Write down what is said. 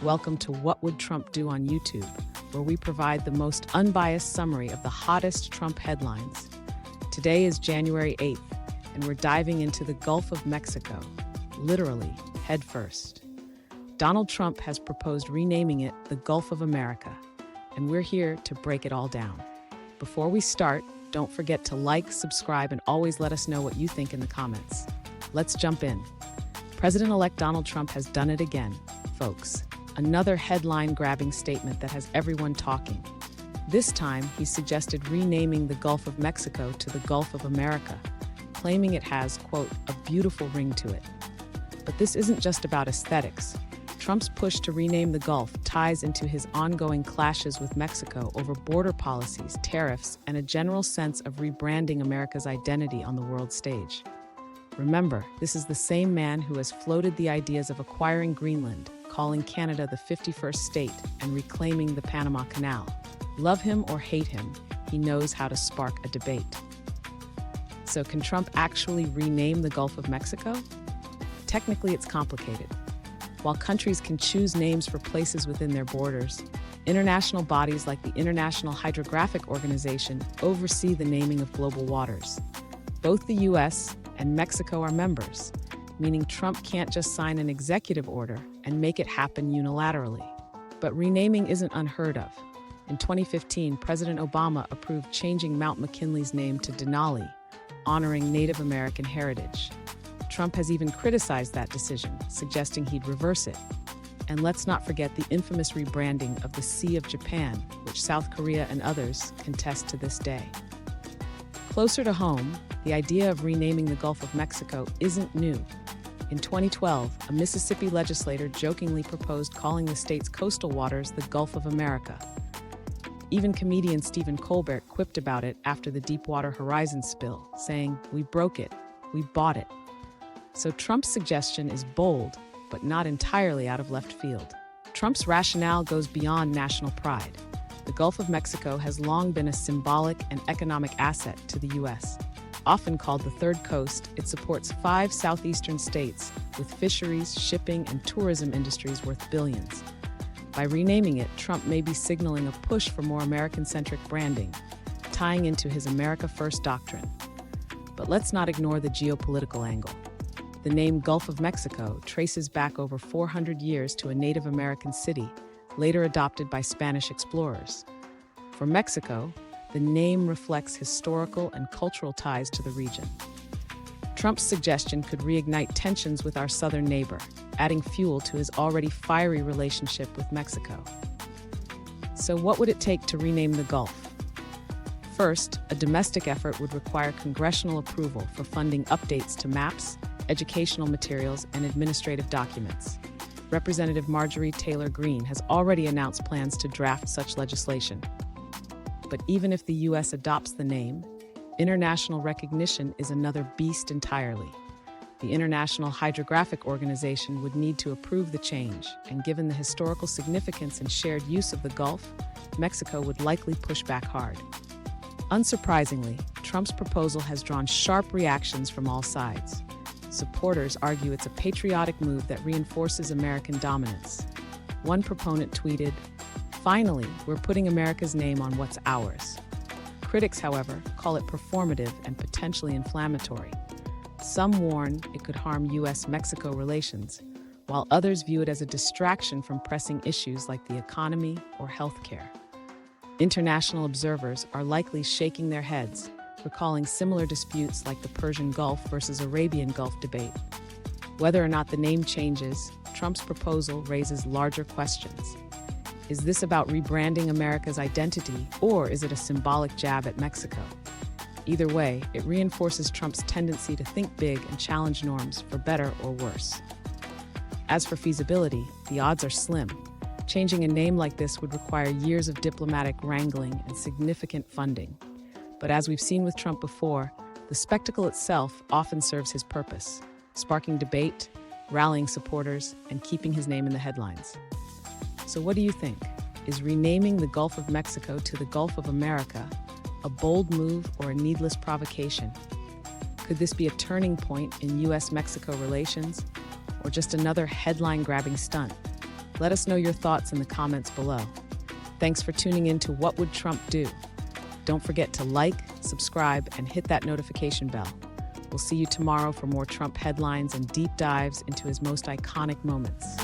Welcome to What Would Trump Do on YouTube, where we provide the most unbiased summary of the hottest Trump headlines. Today is January 8th, and we're diving into the Gulf of Mexico, literally head first. Donald Trump has proposed renaming it the Gulf of America, and we're here to break it all down. Before we start, don't forget to like, subscribe, and always let us know what you think in the comments. Let's jump in. President-elect Donald Trump has done it again, folks. Another headline-grabbing statement that has everyone talking. This time, he suggested renaming the Gulf of Mexico to the Gulf of America, claiming it has, quote, a beautiful ring to it. But this isn't just about aesthetics. Trump's push to rename the Gulf ties into his ongoing clashes with Mexico over border policies, tariffs, and a general sense of rebranding America's identity on the world stage. Remember, this is the same man who has floated the ideas of acquiring Greenland, calling Canada the 51st state, and reclaiming the Panama Canal. Love him or hate him, he knows how to spark a debate. So can Trump actually rename the Gulf of Mexico? Technically, it's complicated. While countries can choose names for places within their borders, international bodies like the International Hydrographic Organization oversee the naming of global waters. Both the U.S. and Mexico are members, meaning Trump can't just sign an executive order and make it happen unilaterally. But renaming isn't unheard of. In 2015, President Obama approved changing Mount McKinley's name to Denali, honoring Native American heritage. Trump has even criticized that decision, suggesting he'd reverse it. And let's not forget the infamous rebranding of the Sea of Japan, which South Korea and others contest to this day. Closer to home, the idea of renaming the Gulf of Mexico isn't new. In 2012, a Mississippi legislator jokingly proposed calling the state's coastal waters the Gulf of America. Even comedian Stephen Colbert quipped about it after the Deepwater Horizon spill, saying, "We broke it, we bought it." So Trump's suggestion is bold, but not entirely out of left field. Trump's rationale goes beyond national pride. The Gulf of Mexico has long been a symbolic and economic asset to the U.S. Often called the Third Coast, it supports 5 southeastern states with fisheries, shipping, and tourism industries worth billions. By renaming it, Trump may be signaling a push for more American-centric branding, tying into his America First doctrine. But let's not ignore the geopolitical angle. The name Gulf of Mexico traces back over 400 years to a Native American city, later adopted by Spanish explorers. For Mexico, the name reflects historical and cultural ties to the region. Trump's suggestion could reignite tensions with our southern neighbor, adding fuel to his already fiery relationship with Mexico. So what would it take to rename the Gulf? First, a domestic effort would require congressional approval for funding updates to maps, educational materials, and administrative documents. Representative Marjorie Taylor Greene has already announced plans to draft such legislation. But even if the U.S. adopts the name, international recognition is another beast entirely. The International Hydrographic Organization would need to approve the change, and given the historical significance and shared use of the Gulf, Mexico would likely push back hard. Unsurprisingly, Trump's proposal has drawn sharp reactions from all sides. Supporters argue it's a patriotic move that reinforces American dominance. One proponent tweeted, "Finally, we're putting America's name on what's ours." Critics, however, call it performative and potentially inflammatory. Some warn it could harm U.S. Mexico relations, while others view it as a distraction from pressing issues like the economy or healthcare. International observers are likely shaking their heads, recalling similar disputes like the Persian Gulf versus Arabian Gulf debate. Whether or not the name changes, Trump's proposal raises larger questions. Is this about rebranding America's identity, or is it a symbolic jab at Mexico? Either way, it reinforces Trump's tendency to think big and challenge norms for better or worse. As for feasibility, the odds are slim. Changing a name like this would require years of diplomatic wrangling and significant funding. But as we've seen with Trump before, the spectacle itself often serves his purpose, sparking debate, rallying supporters, and keeping his name in the headlines. So what do you think? Is renaming the Gulf of Mexico to the Gulf of America a bold move or a needless provocation? Could this be a turning point in U.S. Mexico relations, or just another headline-grabbing stunt? Let us know your thoughts in the comments below. Thanks for tuning in to What Would Trump Do? Don't forget to like, subscribe, and hit that notification bell. We'll see you tomorrow for more Trump headlines and deep dives into his most iconic moments.